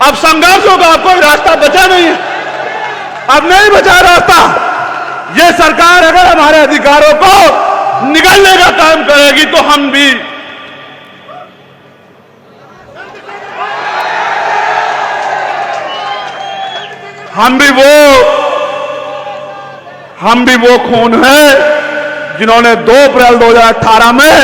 अब संघर्ष होगा, अब कोई रास्ता बचा नहीं है, अब नहीं बचा रास्ता। ये सरकार अगर हमारे अधिकारों को निगलने का काम करेगी तो हम भी वो खून है जिन्होंने 2 अप्रैल 2018 में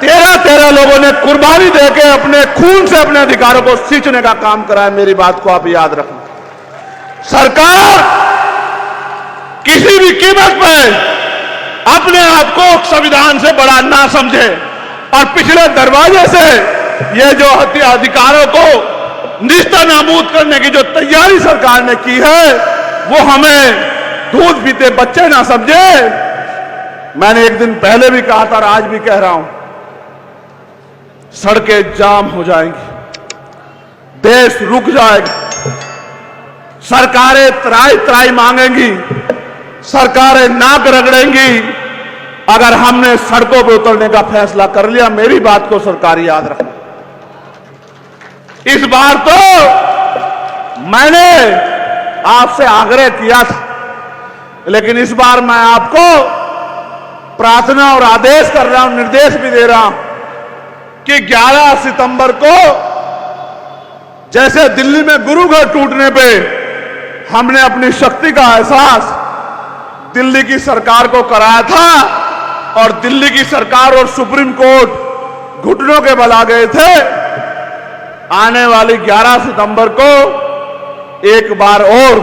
13 लोगों ने कुर्बानी देके अपने खून से अपने अधिकारों को सींचने का काम करा है। मेरी बात को आप याद रखना। सरकार किसी भी कीमत पर अपने आप को संविधान से बड़ा ना समझे और पिछले दरवाजे से ये जो अधिकारों को निस्तानाबूद करने की जो तैयारी सरकार ने की है वो हमें दूध पीते बच्चे ना समझे। मैंने एक दिन पहले भी कहा था और आज भी कह रहा हूं, सड़कें जाम हो जाएंगी, देश रुक जाएगा, सरकारें त्राई त्राई मांगेंगी, सरकारें नाक रगड़ेंगी अगर हमने सड़कों पर उतरने का फैसला कर लिया। मेरी बात को सरकार याद रखना। इस बार तो मैंने आपसे आग्रह किया था, लेकिन इस बार मैं आपको प्रार्थना और आदेश कर रहा हूं, निर्देश भी दे रहा हूं कि 11 सितंबर को जैसे दिल्ली में गुरु घर टूटने पे हमने अपनी शक्ति का एहसास दिल्ली की सरकार को कराया था और दिल्ली की सरकार और सुप्रीम कोर्ट घुटनों के बल आ गए थे, आने वाली 11 सितंबर को एक बार और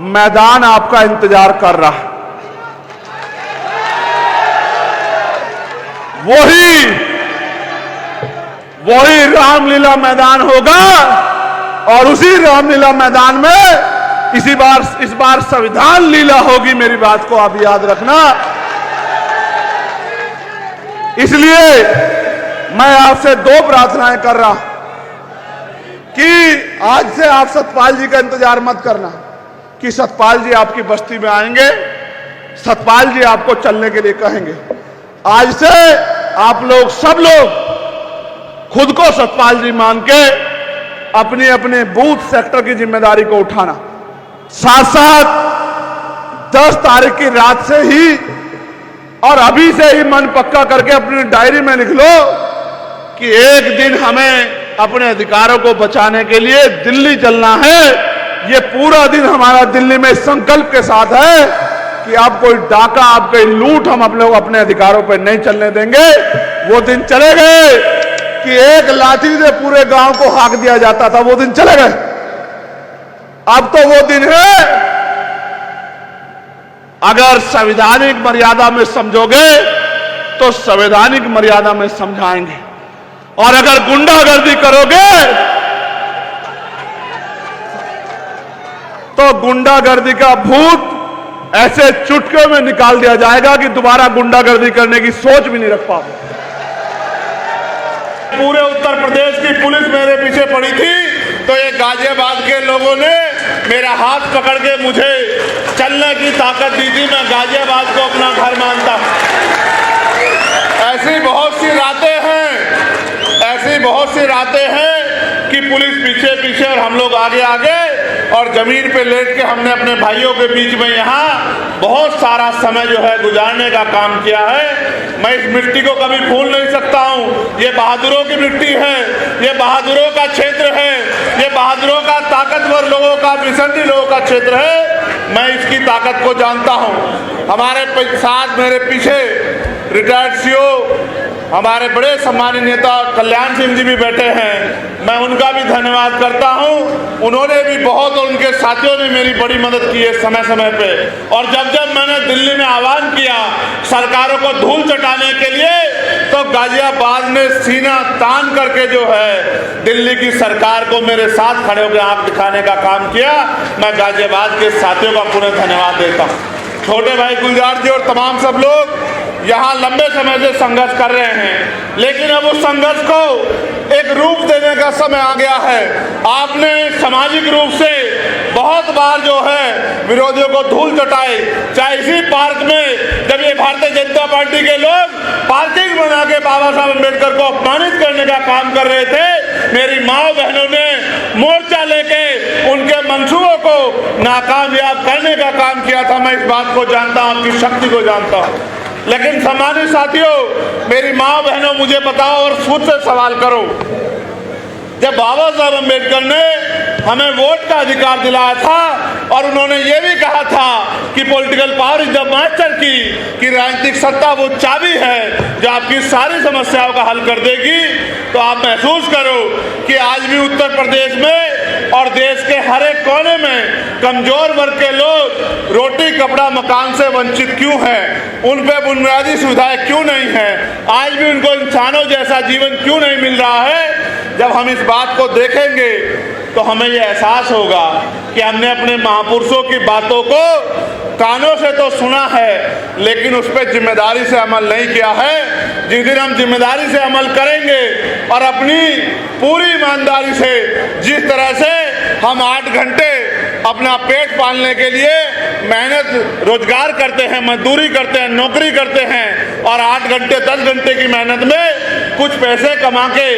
मैदान आपका इंतजार कर रहा है। वही रामलीला मैदान होगा और उसी रामलीला मैदान में इस बार संविधान लीला होगी। मेरी बात को आप याद रखना। इसलिए मैं आपसे 2 प्रार्थनाएं कर रहा हूं कि आज से आप सतपाल जी का इंतजार मत करना कि सतपाल जी आपकी बस्ती में आएंगे, सतपाल जी आपको चलने के लिए कहेंगे। आज से आप लोग सब लोग खुद को सतपाल जी मान के अपने अपने बूथ सेक्टर की जिम्मेदारी को उठाना। साथ साथ 10 तारीख की रात से ही और अभी से ही मन पक्का करके अपनी डायरी में लिख लो कि एक दिन हमें अपने अधिकारों को बचाने के लिए दिल्ली चलना है। ये पूरा दिन हमारा दिल्ली में संकल्प के साथ है कि आप कोई डाका, आप कोई लूट हम अपने अपने अधिकारों पर नहीं चलने देंगे। वो दिन चले गए कि एक लाठी से पूरे गांव को हाँक दिया जाता था, वो दिन चले गए। अब तो वो दिन है, अगर संवैधानिक मर्यादा में समझोगे तो संवैधानिक मर्यादा में समझाएंगे, और अगर गुंडागर्दी करोगे तो गुंडागर्दी का भूत ऐसे चुटकियों में निकाल दिया जाएगा कि दोबारा गुंडागर्दी करने की सोच भी नहीं रख पाओगे। पूरे उत्तर प्रदेश की पुलिस मेरे पीछे पड़ी थी तो ये गाजियाबाद के लोगों ने मेरा हाथ पकड़ के मुझे चलने की ताकत दी थी। मैं गाजियाबाद को अपना घर मानता हूं। ऐसी बहुत सी रातें हैं कि पुलिस पीछे पीछे और हम लोग आगे आगे, और जमीन पे लेट के हमने अपने भाइयों के बीच में यहाँ बहुत सारा समय जो है गुजारने का काम किया है। मैं इस मिट्टी को कभी भूल नहीं सकता हूँ। ये बहादुरों की मिट्टी है, ये बहादुरों का क्षेत्र है, ये बहादुरों का, ताकतवर लोगों का, विसंडी लोगों का क्षेत्र है। मैं इसकी ताकत को जानता हूँ। हमारे साथ मेरे पीछे रिटायर्ड सीओ हमारे बड़े सम्मानित नेता कल्याण सिंह जी भी बैठे हैं। मैं उनका भी धन्यवाद करता हूं। उन्होंने भी बहुत, और उनके साथियों ने मेरी बड़ी मदद की है समय समय पे। और जब जब मैंने दिल्ली में आह्वान किया सरकारों को धूल चटाने के लिए, तो गाजियाबाद ने सीना तान करके जो है दिल्ली की सरकार को मेरे साथ खड़े होकर आंख दिखाने का काम किया। मैं गाजियाबाद के साथियों का पुनः धन्यवाद देता हूँ। छोटे भाई गुलजार जी और तमाम सब लोग यहाँ लंबे समय से संघर्ष कर रहे हैं, लेकिन अब उस संघर्ष को एक रूप देने का समय आ गया है। आपने सामाजिक रूप से बहुत बार जो है विरोधियों को धूल चटाई, चाहे इसी पार्क में जब ये भारतीय जनता पार्टी के लोग पार्किंग बना के बाबा साहब अम्बेडकर को अपमानित करने का काम कर रहे थे, मेरी माँ बहनों ने मोर्चा लेके उनके मंसूबों को नाकामयाब करने का काम किया था। मैं इस बात को जानता हूं, आपकी शक्ति को जानता हूं। लेकिन सम्मानित साथियों, मेरी माँ बहनों, मुझे बताओ और खुद से सवाल करो, जब बाबा साहब अम्बेडकर ने हमें वोट का अधिकार दिलाया था और उन्होंने ये भी कहा था कि political power is the master की, कि राजनीतिक सत्ता वो चाबी है जो आपकी सारी समस्याओं का हल कर देगी, तो आप महसूस करो कि आज भी उत्तर प्रदेश में और देश के हर एक कोने में कमजोर वर्ग के लोग रोटी कपड़ा मकान से वंचित क्यों हैं, उन पे बुनियादी सुविधाएं क्यों नहीं हैं, आज भी उनको इंसानों जैसा जीवन क्यों नहीं मिल रहा है। जब हम इस बात को देखेंगे तो हमें ये एहसास होगा कि हमने अपने महापुरुषों की बातों को कानों से तो सुना है, लेकिन उस पर जिम्मेदारी से अमल नहीं किया है। जिस दिन हम जिम्मेदारी से अमल करेंगे और अपनी पूरी ईमानदारी से, जिस तरह से हम 8 घंटे अपना पेट पालने के लिए मेहनत रोजगार करते हैं, मजदूरी करते हैं, नौकरी करते हैं और 8 घंटे 10 घंटे की मेहनत में कुछ पैसे कमा के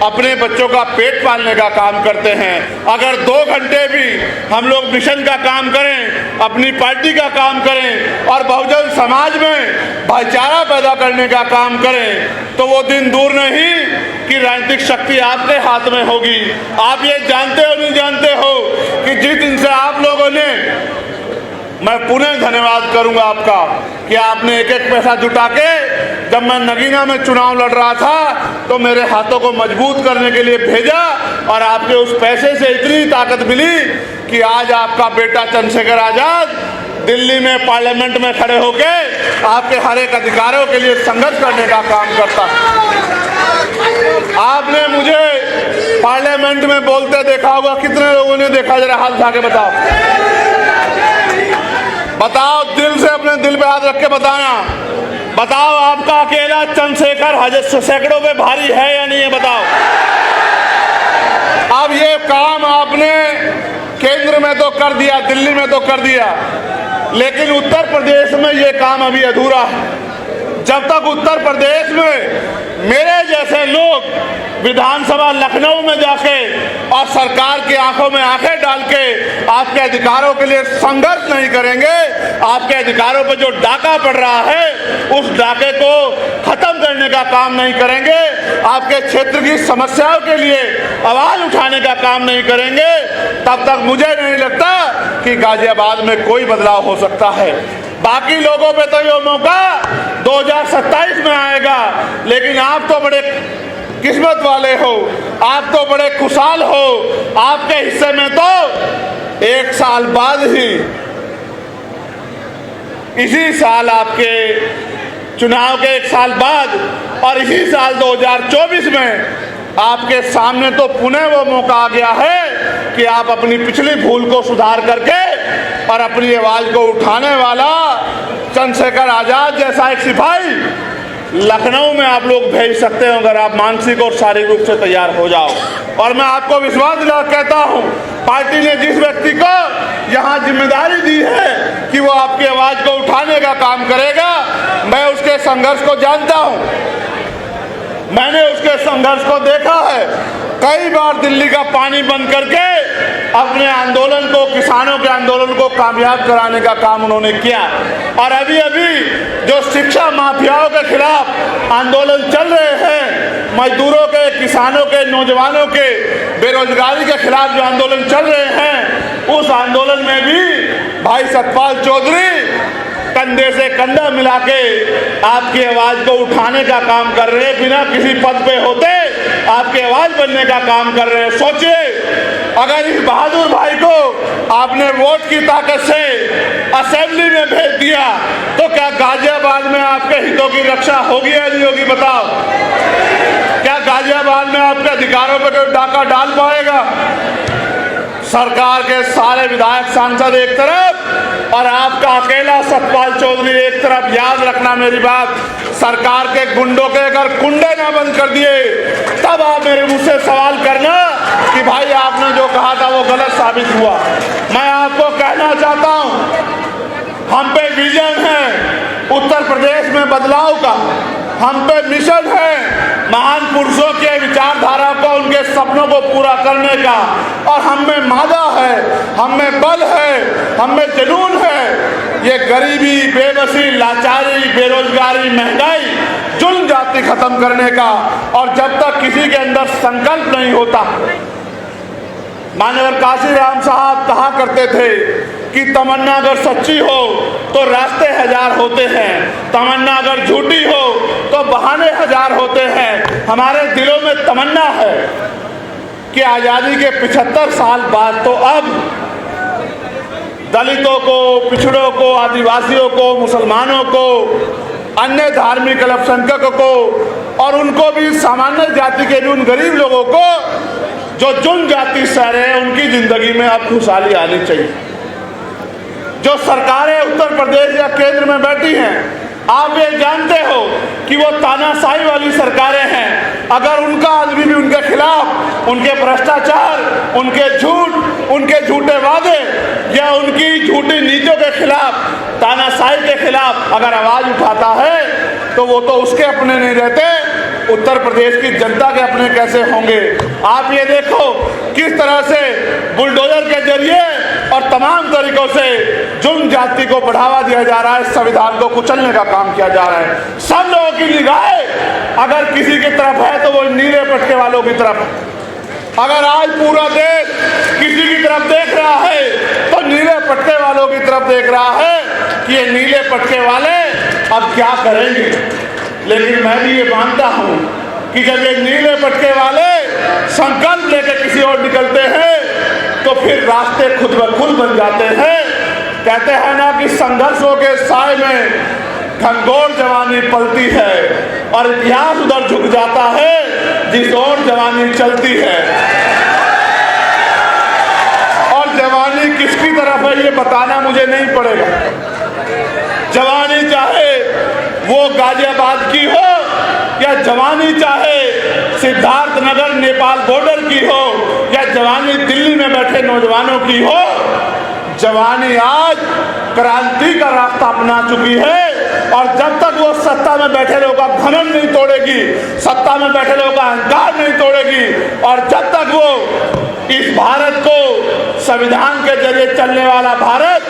अपने बच्चों का पेट पालने का काम करते हैं, अगर 2 घंटे भी हम लोग मिशन का काम करें, अपनी पार्टी का काम करें और बहुजन समाज में भाईचारा पैदा करने का काम करें, तो वो दिन दूर नहीं कि राजनीतिक शक्ति आपके हाथ में होगी। आप ये जानते हो नहीं जानते हो कि जिस दिन से आप लोगों ने, मैं पुनः धन्यवाद करूंगा आपका कि आपने एक एक पैसा जुटा के, जब मैं नगीना में चुनाव लड़ रहा था तो मेरे हाथों को मजबूत करने के लिए भेजा और आपके उस पैसे से इतनी ताकत मिली कि आज आपका बेटा चंद्रशेखर आजाद दिल्ली में पार्लियामेंट में खड़े होके आपके हर एक अधिकारों के लिए संघर्ष करने का काम करता है। आपने मुझे पार्लियामेंट में बोलते देखा होगा, कितने लोगों ने देखा, जरा हाथ उठा के बताओ, बताओ दिल से, अपने दिल पे हाथ रख के बताना, बताओ आपका अकेला चंद्रशेखर हजार सैकड़ों पे भारी है या नहीं है, बताओ। अब ये काम आपने केंद्र में तो कर दिया, दिल्ली में तो कर दिया, लेकिन उत्तर प्रदेश में ये काम अभी अधूरा है। जब तक उत्तर प्रदेश में मेरे जैसे लोग विधानसभा लखनऊ में जाके और सरकार की आंखों में आंखें डाल के आपके अधिकारों के लिए संघर्ष नहीं करेंगे, आपके अधिकारों पर जो डाका पड़ रहा है उस डाके को खत्म करने का काम नहीं करेंगे, आपके क्षेत्र की समस्याओं के लिए आवाज उठाने का काम नहीं करेंगे, तब तक मुझे नहीं लगता कि गाजियाबाद में कोई बदलाव हो सकता है। बाकी लोगों पे तो ये मौका 2027 में आएगा, लेकिन आप तो बड़े किस्मत वाले हो, आप तो बड़े खुशहाल हो, आपके हिस्से में तो 1 साल बाद ही, इसी साल आपके चुनाव के 1 साल बाद और इसी साल 2024 में आपके सामने तो पुनः वो मौका आ गया है कि आप अपनी पिछली भूल को सुधार करके और अपनी आवाज को उठाने वाला चंद्रशेखर आजाद जैसा एक सिपाही लखनऊ में आप लोग भेज सकते हो, अगर आप मानसिक और शारीरिक रूप से तैयार हो जाओ। और मैं आपको विश्वास दिला कहता हूं, पार्टी ने जिस व्यक्ति को यहां जिम्मेदारी दी है कि वो आपकी आवाज को उठाने का काम करेगा, मैं उसके संघर्ष को जानता हूं, मैंने उसके संघर्ष को देखा है। कई बार दिल्ली का पानी बंद करके अपने आंदोलन को, किसानों के आंदोलन को कामयाब कराने का काम उन्होंने किया। और अभी अभी जो शिक्षा माफियाओं के खिलाफ आंदोलन चल रहे हैं, मजदूरों के, किसानों के, नौजवानों के, बेरोजगारी के खिलाफ जो आंदोलन चल रहे हैं, उस आंदोलन में भी भाई सतपाल चौधरी कंधे से कंधा मिला के आपकी आवाज को उठाने का काम कर रहे हैं, बिना किसी पद पे होते आपकी आवाज बनने का काम कर रहे हैं। सोचिए, अगर इस बहादुर भाई को आपने वोट की ताकत से असेंबली में भेज दिया तो क्या गाजियाबाद में आपके हितों की रक्षा होगी या नहीं होगी, बताओ। क्या गाजियाबाद में आपके अधिकारों पर कोई डाका डाल पाएगा? सरकार के सारे विधायक सांसद एक तरफ और आपका अकेला सतपाल चौधरी एक तरफ। याद रखना मेरी बात, सरकार के गुंडों के अगर कुंडे ना बंद कर दिए तब आप मेरे मुझसे सवाल करना कि भाई आपने जो कहा था वो गलत साबित हुआ। मैं आपको कहना चाहता हूं, हम पे विजन है उत्तर प्रदेश में बदलाव का, हम पे मिशन है महान पुरुषों के विचारधारा को, उनके सपनों को पूरा करने का। और हम में मादा है, हम में बल है, हम में जुनून है। ये गरीबी, बेबसी, लाचारी, बेरोजगारी, महंगाई, जुल्म जाति खत्म करने का। और जब तक किसी के अंदर संकल्प नहीं होता, मान्यवर काशीराम साहब कहा करते थे कि तमन्ना अगर सच्ची हो तो रास्ते हजार होते हैं, तमन्ना अगर झूठी हो तो बहाने हजार होते हैं। हमारे दिलों में तमन्ना है कि आज़ादी के 75 साल बाद तो अब दलितों को, पिछड़ों को, आदिवासियों को, मुसलमानों को, अन्य धार्मिक अल्पसंख्यकों को और उनको भी सामान्य जाति के भी उन गरीब लोगों को जो जुल्म जाति सह रहे हैं, उनकी जिंदगी में अब खुशहाली आनी चाहिए। जो सरकारें उत्तर प्रदेश या केंद्र में बैठी हैं, आप ये जानते हो कि वो तानाशाही वाली सरकारें हैं। अगर उनका आदमी भी उनके खिलाफ, उनके भ्रष्टाचार, उनके झूठ, उनके झूठे वादे या उनकी झूठी नीतियों के खिलाफ, तानाशाही के खिलाफ अगर आवाज उठाता है तो वो तो उसके अपने नहीं रहते, उत्तर प्रदेश की जनता के अपने कैसे होंगे। आप ये देखो किस तरह से बुलडोजर के जरिए और तमाम तरीकों से जुल्म जाति को बढ़ावा दिया जा रहा है, संविधान को कुचलने का काम किया जा रहा है। सब लोगों की निगाहें अगर किसी की तरफ है तो वो नीले पटके वालों की तरफ है। अगर आज पूरा देश किसी की तरफ देख रहा है तो नीले पटके वालों की तरफ देख रहा है कि ये नीले पटके वाले अब क्या करेंगे। लेकिन मैं भी ये मानता हूं कि जब ये नीले पटके वाले संकल्प लेकर किसी और निकलते हैं तो फिर रास्ते खुद ब खुद बन जाते हैं। कहते हैं ना कि संघर्षों के साए में घनघोर जवानी पलती है और इतिहास उधर झुक जाता है जिस ओर जवानी चलती है। और जवानी किसकी तरफ है ये बताना मुझे नहीं पड़ेगा। जवानी चाहे वो गाजियाबाद की हो या जवानी चाहे सिद्धार्थनगर नेपाल बॉर्डर की हो या जवानी दिल्ली में बैठे नौजवानों की हो, जवानी आज क्रांति का रास्ता अपना चुकी है। और जब तक वो सत्ता में बैठे लोगों का घमंड नहीं तोड़ेगी, सत्ता में बैठे लोगों का अहंकार नहीं तोड़ेगी, और जब तक वो इस भारत को संविधान के जरिए चलने वाला भारत,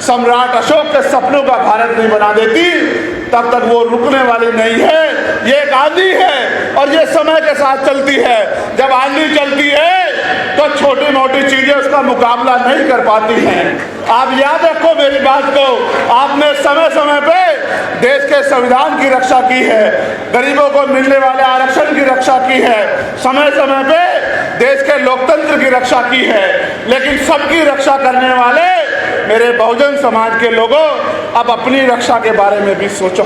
सम्राट अशोक के सपनों का भारत नहीं बना देती, तब तक वो रुकने वाली नहीं है। ये एक आंधी है और ये समय के साथ चलती है। जब आंधी चलती है तो छोटी मोटी चीजें उसका मुकाबला नहीं कर पाती हैं। आप याद रखो मेरी बात को, आपने समय समय पे देश के संविधान की रक्षा की है, गरीबों को मिलने वाले आरक्षण की रक्षा की है, समय समय पे देश के लोकतंत्र की रक्षा की है। लेकिन सबकी रक्षा करने वाले मेरे बहुजन समाज के लोगों, अब अपनी रक्षा के बारे में भी सोचो।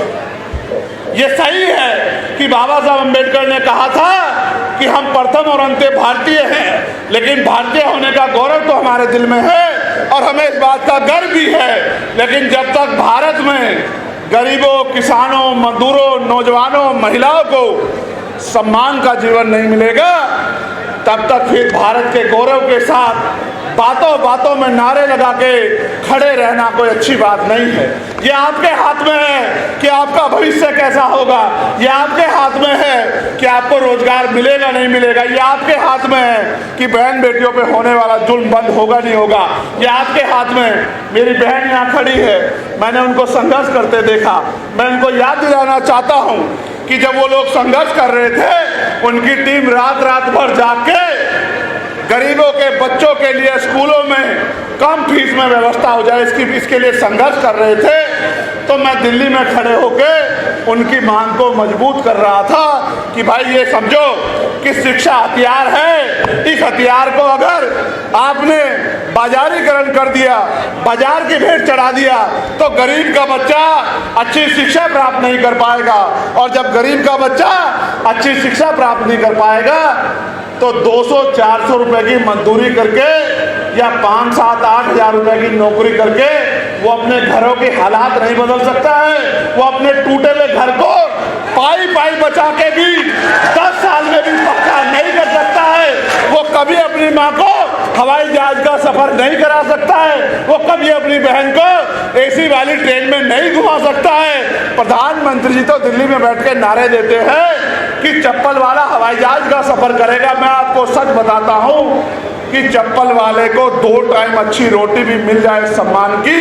ये सही है कि बाबा साहब अम्बेडकर ने कहा था कि हम प्रथम और अंत्य भारतीय हैं, लेकिन भारतीय होने का गौरव तो हमारे दिल में है और हमें इस बात का गर्व भी है। लेकिन जब तक भारत में गरीबों, किसानों, मजदूरों, नौजवानों, महिलाओं को सम्मान का जीवन नहीं मिलेगा, तब तक फिर भारत के गौरव के साथ बातों बातों में नारे लगा के खड़े रहना कोई अच्छी बात नहीं है। ये आपके हाथ में है कि आपका भविष्य कैसा होगा, ये आपके हाथ में है कि आपको रोजगार मिलेगा नहीं मिलेगा, ये आपके हाथ में है कि बहन बेटियों पे होने वाला जुल्म बंद होगा नहीं होगा, ये आपके हाथ में। मेरी बहन यहाँ खड़ी है, मैंने उनको संघर्ष करते देखा। मैं उनको याद दिलाना चाहता हूँ कि जब वो लोग संघर्ष कर रहे थे, उनकी टीम रात रात भर जाग के गरीबों के बच्चों के लिए स्कूलों में कम फीस में व्यवस्था हो जाए इसके लिए संघर्ष कर रहे थे। तो मैं दिल्ली में खड़े होके उनकी मांग को मजबूत कर रहा था कि भाई ये समझो कि शिक्षा हथियार है, इस हथियार को अगर आपने बाजारीकरण कर दिया, बाजार की भेंट चढ़ा दिया, तो गरीब का बच्चा अच्छी शिक्षा प्राप्त नहीं कर पाएगा। और जब गरीब का बच्चा अच्छी शिक्षा प्राप्त नहीं कर पाएगा तो 200-400 रुपए की मजदूरी करके या 5-7-8 हज़ार रुपए की नौकरी करके वो अपने घरों के हालात नहीं बदल सकता है। वो अपने टूटे हुए घर को पाई पाई बचा के भी 10 साल में भी पक्का नहीं कर सकता है। वो कभी अपनी माँ को हवाई जहाज का सफर नहीं करा सकता है, वो कभी अपनी बहन को एसी वाली ट्रेन में नहीं घुमा सकता है। प्रधानमंत्री जी तो दिल्ली में बैठ के नारे देते हैं कि चप्पल वाला हवाई जहाज का सफर करेगा। मैं आपको सच बताता हूं कि चप्पल वाले को 2 टाइम अच्छी रोटी भी मिल जाए सम्मान की,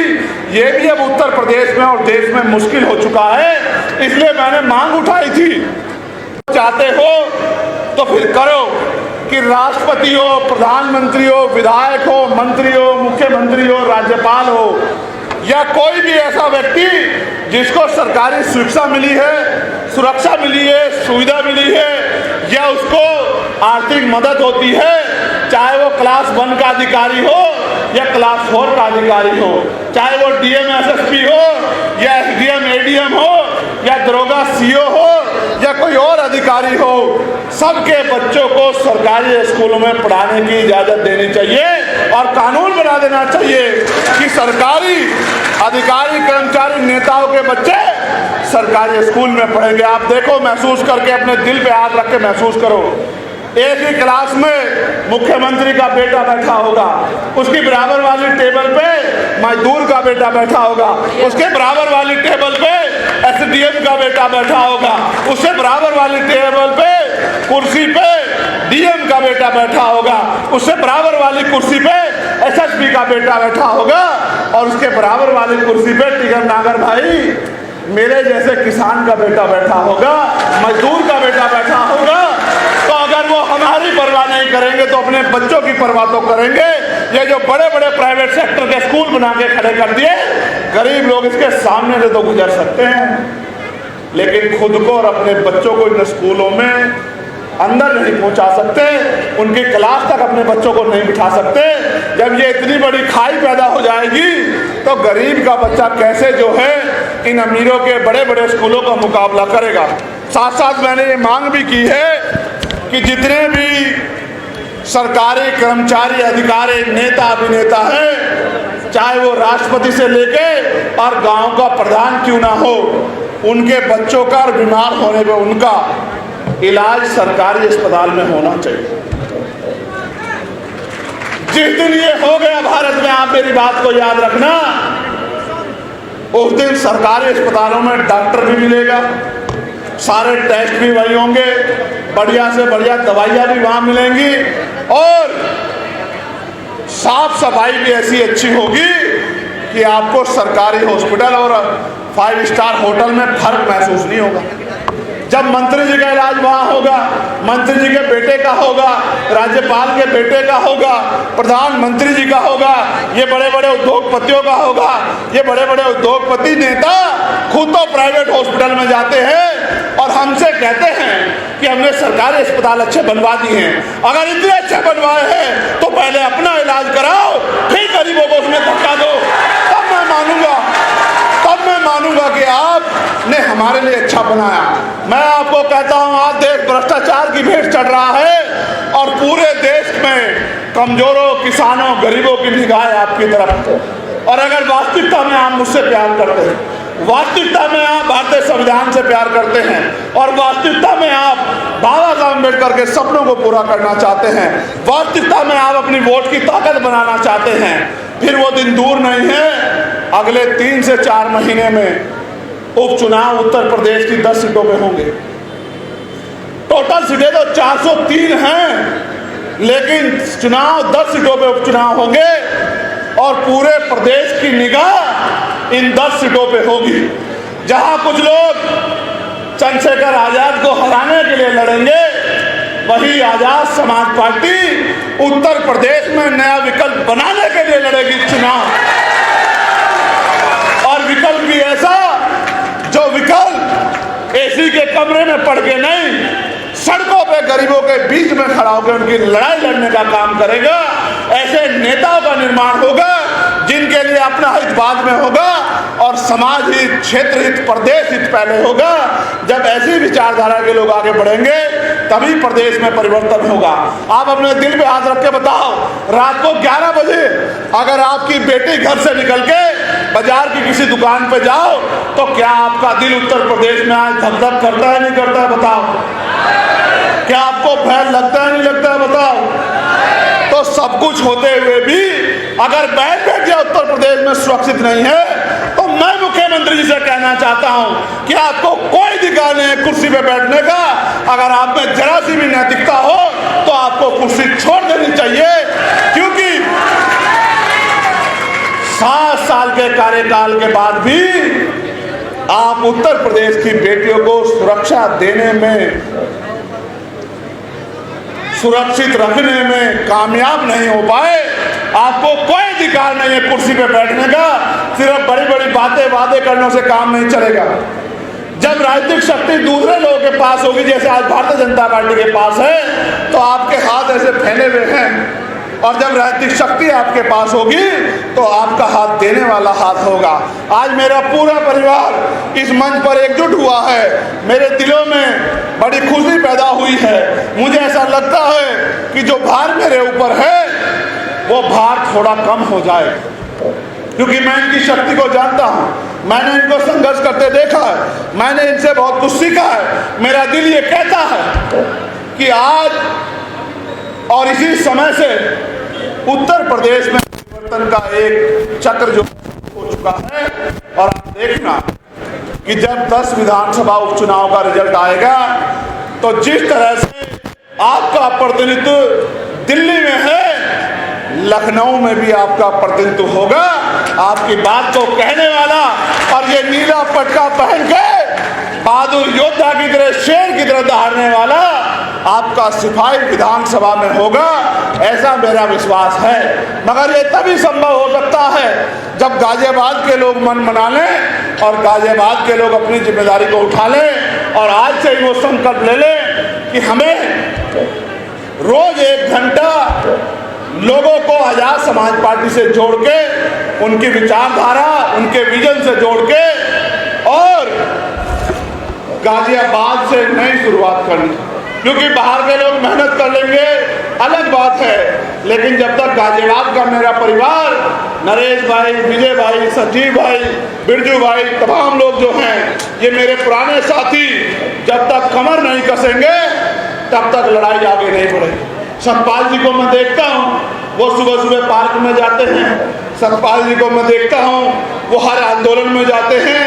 ये भी अब उत्तर प्रदेश में और देश में मुश्किल हो चुका है। इसलिए मैंने मांग उठाई थी, चाहते हो तो फिर करो कि राष्ट्रपति हो, प्रधानमंत्री हो, विधायक हो, मंत्री हो, मुख्यमंत्री हो, राज्यपाल हो या कोई भी ऐसा व्यक्ति जिसको सरकारी सुरक्षा मिली है, सुरक्षा मिली है, सुविधा मिली है या उसको आर्थिक मदद होती है, चाहे वो क्लास 1 का अधिकारी हो या क्लास 4 का अधिकारी हो, चाहे वो डीएम एसएसपी हो या एसडीएम एडीएम हो या दरोगा सीओ हो या कोई और अधिकारी हो, सबके बच्चों को सरकारी स्कूलों में पढ़ाने की इजाजत देनी चाहिए और कानून बना देना चाहिए कि सरकारी अधिकारी, कर्मचारी, नेताओं के बच्चे सरकारी स्कूल में पढ़ेंगे। आप देखो, महसूस करके, अपने दिल पे हाथ रख के महसूस करो, एक ही क्लास में मुख्यमंत्री का बेटा बैठा होगा, उसकी बराबर वाली टेबल पे मजदूर का बेटा बैठा होगा, उसके बराबर वाली टेबल पे एसडीएम का बेटा बैठा होगा, उससे बराबर वाली टेबल पे कुर्सी पे डीएम का बेटा बैठा होगा, उससे बराबर वाली कुर्सी पे एसएसपी का बेटा बैठा होगा और उसके बराबर वाली कुर्सी पे टिगर नागर भाई मेरे जैसे किसान का बेटा बैठा होगा, मजदूर का बेटा बैठा होगा। तो अगर वो हमारी परवाह नहीं करेंगे तो अपने बच्चों की परवाह तो करेंगे। ये जो बड़े बड़े प्राइवेट सेक्टर के स्कूल बना के खड़े कर दिए, गरीब लोग इसके सामने से तो गुजर सकते हैं लेकिन खुद को और अपने बच्चों को इन स्कूलों में अंदर नहीं पहुंचा सकते, उनकी क्लास तक अपने बच्चों को नहीं बिठा सकते। जब ये इतनी बड़ी खाई पैदा हो जाएगी तो गरीब का बच्चा कैसे जो है इन अमीरों के बड़े बड़े स्कूलों का मुकाबला करेगा। साथ साथ मैंने ये मांग भी की है कि जितने भी सरकारी कर्मचारी, अधिकारी, नेता, अभिनेता हैं, चाहे वो राष्ट्रपति से लेके और गांव का प्रधान क्यों ना हो, उनके बच्चों का और बीमार होने पे उनका इलाज सरकारी अस्पताल में होना चाहिए। जिस दिन ये हो गया भारत में, आप मेरी बात को याद रखना, उस दिन सरकारी अस्पतालों में डॉक्टर भी मिलेगा, सारे टेस्ट भी वही होंगे, बढ़िया से बढ़िया दवाइयाँ भी वहाँ मिलेंगी और साफ सफाई भी ऐसी अच्छी होगी कि आपको सरकारी हॉस्पिटल और 5 स्टार होटल में फर्क महसूस नहीं होगा। जब मंत्री जी का इलाज वहाँ होगा, मंत्री जी के बेटे का होगा, राज्यपाल के बेटे का होगा, प्रधानमंत्री जी का होगा, ये बड़े बड़े उद्योगपतियों का होगा। ये बड़े बड़े उद्योगपति नेता खुद तो प्राइवेट हॉस्पिटल में जाते हैं और हमसे कहते हैं कि हमने सरकारी अस्पताल अच्छे बनवा दिए हैं। अगर इतने अच्छे बनवाए हैं तो पहले अपना इलाज कराओ, फिर गरीबों को उसमें धक्का दो, तब मैं मानूंगा कि आपने हमारे लिए अच्छा बनाया। मैं आपको कहता हूं, आज देश भ्रष्टाचार की भेंट चढ़ रहा है और पूरे देश में कमजोरों, किसानों, गरीबों की निगाह आपकी तरफ। और अगर वास्तविकता में आप मुझसे प्यार करते हैं, वास्तविकता में आप भारतीय संविधान से प्यार करते हैं और वास्तविकता में आप बाबा साहब अम्बेडकर के सपनों को पूरा करना चाहते हैं, वास्तविकता में आप अपनी वोट की ताकत बनाना चाहते हैं, फिर वो दिन दूर नहीं है। अगले 3 से 4 महीने में उपचुनाव उत्तर प्रदेश की 10 सीटों पे होंगे। टोटल सीटें तो 403 हैं, लेकिन चुनाव 10 सीटों पे उपचुनाव होंगे और पूरे प्रदेश की निगाह इन 10 सीटों पे होगी। जहां कुछ लोग चंद्रशेखर आजाद को हराने के लिए लड़ेंगे, वही आजाद समाज पार्टी उत्तर प्रदेश में नया विकल्प बनाने के लिए लड़ेगी चुनाव। और विकल्प भी ऐसा जो विकल्प एसी के कमरे में पड़ के नहीं, सड़कों पे गरीबों के बीच में खड़ा होकर उनकी लड़ाई लड़ने का काम करेगा। ऐसे नेताओं का निर्माण होगा जिनके लिए अपना हित बाद में होगा और समाज हित, क्षेत्र हित, प्रदेश हित पहले होगा। जब ऐसी विचारधारा के लोग आगे बढ़ेंगे तभी प्रदेश में परिवर्तन होगा। आप अपने दिल पे हाथ रख के बताओ, रात को 11 बजे अगर आपकी बेटी घर से निकल के बाजार की किसी दुकान पे जाओ तो क्या आपका दिल उत्तर प्रदेश में आज धक धक करता है, नहीं करता है? बताओ, क्या आपको भय लगता है, नहीं लगता है? बताओ। तो तो सब कुछ होते हुए भी अगर बहन बेटियां उत्तर प्रदेश में सुरक्षित नहीं है तो मैं मुख्यमंत्री जी से कहना चाहता हूं कि आपको कोई अधिकार नहीं है कुर्सी पे बैठने का। अगर आप में जरा सी भी नैतिकता हो तो आपको कुर्सी छोड़ देनी चाहिए, क्योंकि 7 साल के कार्यकाल के बाद भी आप उत्तर प्रदेश की बेटियों को सुरक्षा देने में, सुरक्षित रखने में कामयाब नहीं हो पाए। आपको कोई अधिकार नहीं है कुर्सी पे बैठने का। सिर्फ बड़ी बड़ी वादे करने से काम नहीं चलेगा। जब राजनीतिक शक्ति दूसरे लोगों के पास होगी, जैसे आज भारतीय जनता पार्टी के पास है, तो आपके हाथ ऐसे फैले हुए हैं, और जब राजनीतिक शक्ति आपके पास होगी तो आपका हाथ देने वाला हाथ होगा। आज मेरा पूरा परिवार इस मंच पर एकजुट हुआ है। मेरे दिलों में बड़ी खुशी पैदा हुई है। मुझे ऐसा लगता है कि जो भार मेरे ऊपर है वो भार थोड़ा कम हो जाए, क्योंकि मैं इनकी शक्ति को जानता हूं। मैंने इनको संघर्ष करते देखा है, मैंने इनसे बहुत कुछ सीखा है। मेरा दिल ये कहता है कि आज और इसी समय से उत्तर प्रदेश में परिवर्तन का एक चक्र जो हो चुका है। और आप देखना कि जब 10 विधानसभा उपचुनाव का रिजल्ट आएगा तो जिस तरह से आपका प्रतिनिधित्व दिल्ली में है, लखनऊ में भी आपका प्रतिनिधित्व होगा। आपकी बात को कहने वाला और ये नीला पटका पहन के बहादुर योद्धा की तरह, शेर की तरह दहाड़ने वाला आपका सिपाही विधानसभा में होगा, ऐसा मेरा विश्वास है। मगर ये तभी संभव हो सकता है जब गाजियाबाद के लोग मन बना लें और गाजियाबाद के लोग अपनी जिम्मेदारी को उठा लें और आज से ही वो संकल्प ले लें कि हमें रोज 1 घंटा लोगों को आजाद समाज पार्टी से जोड़ के, उनकी विचारधारा, उनके विजन से जोड़ के और गाजियाबाद से नई शुरुआत करनी। क्योंकि बाहर के लोग मेहनत कर लेंगे अलग बात है, लेकिन जब तक गाजियाबाद का मेरा परिवार, नरेश भाई, विजय भाई, संजीव भाई, बिरजू भाई, तमाम लोग जो हैं, ये मेरे पुराने साथी, जब तक कमर नहीं कसेंगे तब तक लड़ाई आगे नहीं बढ़ेगी। सतपाल जी को मैं देखता हूँ, वो सुबह सुबह पार्क में जाते हैं। सतपाल जी को मैं देखता हूँ, वो हर आंदोलन में जाते हैं।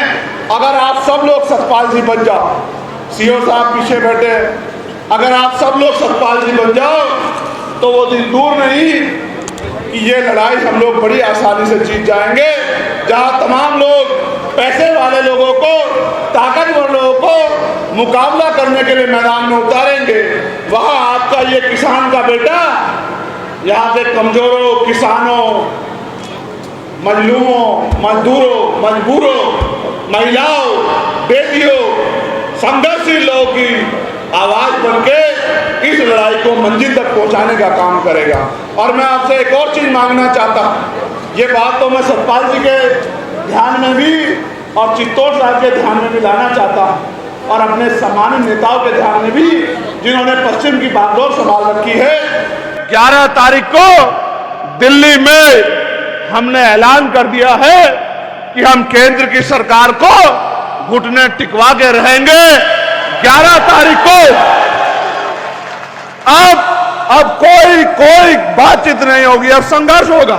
अगर आप सब लोग सतपाल जी बन जाओ, सीओ साहब पीछे बैठे, अगर आप सब लोग सतपाल जी बन जाओ तो वो दिन दूर नहीं कि ये लड़ाई हम लोग बड़ी आसानी से जीत जाएंगे। जहाँ तमाम लोग पैसे वाले लोगों को, ताकतवर लोगों को मुकाबला करने के लिए मैदान में उतारेंगे, वहाँ आपका ये किसान का बेटा यहाँ के कमजोरों, किसानों, मजलूमों, मजदूरों, मजबूरों, महिलाओं, बेटियों, संघर्षशील लोगों की आवाज बनके इस लड़ाई को मंजिल तक पहुंचाने का काम करेगा। और मैं आपसे एक और चीज मांगना चाहता हूं। ये बात तो मैं सतपाल जी के ध्यान में भी और चित्तौड़ साहब के ध्यान में भी लाना चाहता हूं, और अपने सम्मानित नेताओं के ध्यान में भी, जिन्होंने पश्चिम की बागडोर संभाल रखी है। 11 तारीख को दिल्ली में हमने ऐलान कर दिया है कि हम केंद्र की सरकार को घुटने टिकवा के रहेंगे। 11 तारीख को अब कोई बातचीत नहीं होगी, अब संघर्ष होगा।